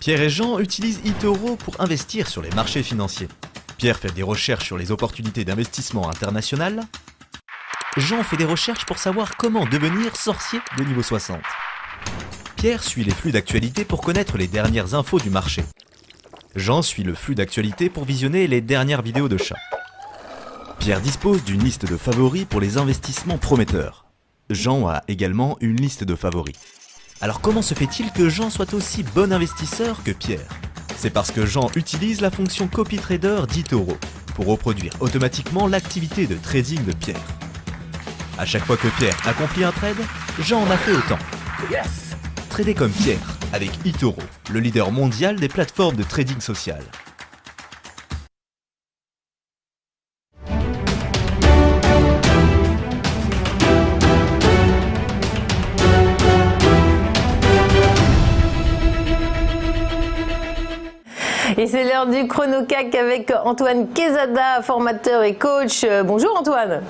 Pierre et Jean utilisent eToro pour investir sur les marchés financiers. Pierre fait des recherches sur les opportunités d'investissement international. Jean fait des recherches pour savoir comment devenir sorcier de niveau 60. Pierre suit les flux d'actualité pour connaître les dernières infos du marché. Jean suit le flux d'actualité pour visionner les dernières vidéos de chats. Pierre dispose d'une liste de favoris pour les investissements prometteurs. Jean a également une liste de favoris. Alors comment se fait-il que Jean soit aussi bon investisseur que Pierre? C'est parce que Jean utilise la fonction CopyTrader d'eToro pour reproduire automatiquement l'activité de trading de Pierre. À chaque fois que Pierre accomplit un trade, Jean en a fait autant. Yes! Trader comme Pierre avec eToro, le leader mondial des plateformes de trading social. Et c'est l'heure du Chrono-CAC avec Antoine Quezada, formateur et coach. Bonjour Antoine.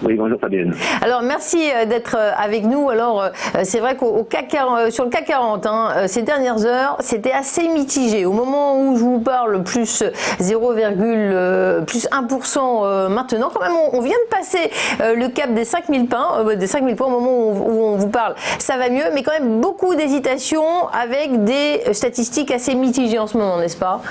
Oui, bonjour Fabienne. Alors merci d'être avec nous. Alors c'est vrai qu'au CAC 40, sur le CAC 40, ces dernières heures, c'était assez mitigé. Au moment où je vous parle, plus 1% maintenant, quand même on vient de passer le cap des 5000 points, au moment où on vous parle, ça va mieux, mais quand même beaucoup d'hésitation avec des statistiques assez mitigées en ce moment, n'est-ce pas?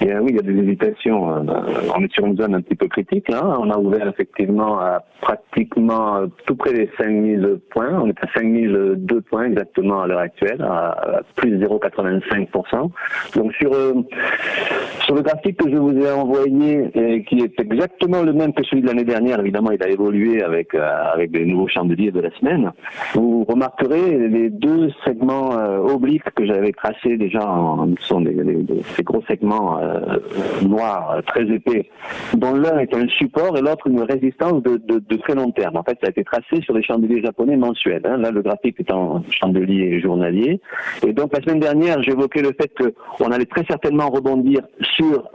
Et oui, il y a des hésitations. On est sur une zone un petit peu critique. Là. On a ouvert effectivement à pratiquement tout près des 5000 points. On est à 5002 points exactement à l'heure actuelle, à plus 0,85%. Donc sur le graphique que je vous ai envoyé, et qui est exactement le même que celui de l'année dernière, évidemment il a évolué avec les nouveaux chandeliers de la semaine, vous remarquerez les deux segments obliques que j'avais tracés déjà, sont ces gros segments noirs très épais, dont l'un est un support et l'autre une résistance de très long terme. En fait, ça a été tracé sur les chandeliers japonais mensuels. Là, le graphique est en chandelier journalier. Et donc, la semaine dernière, j'évoquais le fait qu'on allait très certainement rebondir sur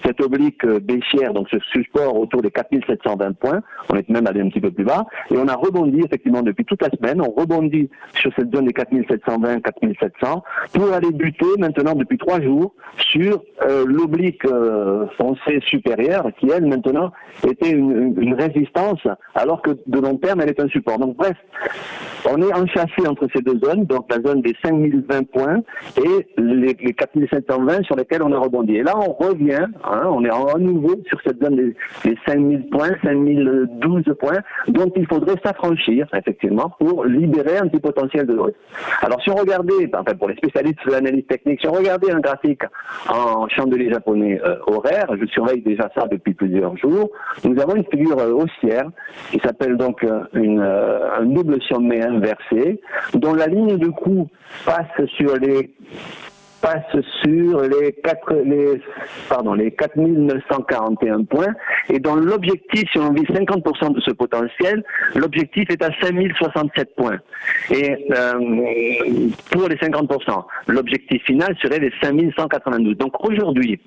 cette oblique baissière, donc ce support autour des 4720 points. On est même allé un petit peu plus bas. Et on a rebondi, effectivement, depuis toute la semaine. On rebondit sur cette zone des 4720, 4700 pour aller buter maintenant depuis 3 jours sur l'oblique foncée supérieure qui, elle, maintenant, était une résistance, alors que de long terme, elle est un support. Donc, bref, on est enchâssé entre ces deux zones, donc la zone des 5020 points et les 4720 sur lesquels on a rebondi. Et là, on revient, on est à nouveau sur cette zone des 5000 points, 5012 points, dont il faudrait s'affranchir, effectivement, pour libérer un petit potentiel de hausse. Alors, si on regardait, enfin, pour les spécialistes de l'analyse technique, si on regardait un graphique en chandelier japonais horaire, je surveille déjà ça depuis plusieurs jours, nous avons une figure haussière qui s'appelle donc un double sommet inversé, dont la ligne de coup passe sur les 4941 points, et dans l'objectif, si on vise 50% de ce potentiel, l'objectif est à 5067 points. Et pour les 50%, l'objectif final serait les 5192. Donc aujourd'hui,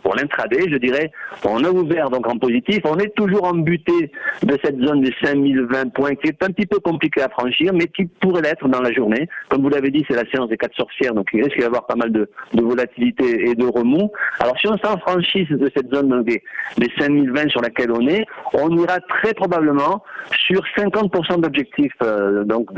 pour l'intraday, je dirais, on a ouvert donc en positif, on est toujours en butée de cette zone des 5020 points, qui est un petit peu compliqué à franchir, mais qui pourrait l'être dans la journée. Comme vous l'avez dit, c'est la séance des 4 sorcières, donc il risque d'y avoir pas mal de volatilité et de remous. Alors si on s'enfranchisse de cette zone des 5020 sur laquelle on ira très probablement sur 50% d'objectifs, donc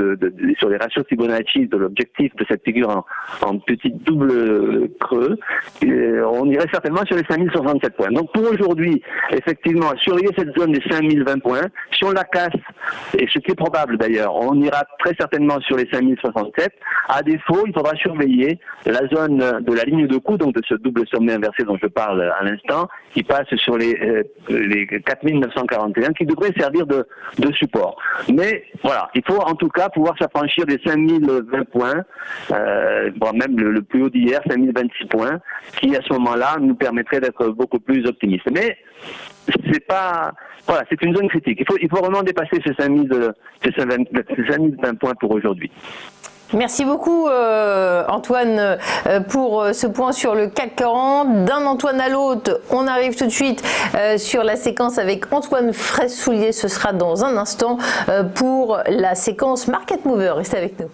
sur les ratios Fibonacci de l'objectif de cette figure en petit double creux, on irait certainement sur les 5067 points. Donc pour aujourd'hui, effectivement, surveiller cette zone des 5020 points. Si on la casse, et ce qui est probable d'ailleurs, on ira très certainement sur les 5067. À défaut, il faudra surveiller la zone de la ligne de coup, donc de ce double sommet inversé dont je parle à l'instant, qui passe sur les 4941, qui devrait servir de support. Mais voilà, il faut en tout cas pouvoir s'affranchir des 5020 points, voire même le plus haut d'hier, 5026 points, qui à ce moment-là nous permettrait d'être beaucoup plus optimistes. Mais c'est pas, voilà, c'est une zone critique. Il faut vraiment dépasser ces 5020 points pour aujourd'hui. Merci beaucoup Antoine pour ce point sur le CAC 40. D'un Antoine à l'autre, on arrive tout de suite sur la séquence avec Antoine Fraissoulier. Ce sera dans un instant pour la séquence Market Mover. Restez avec nous.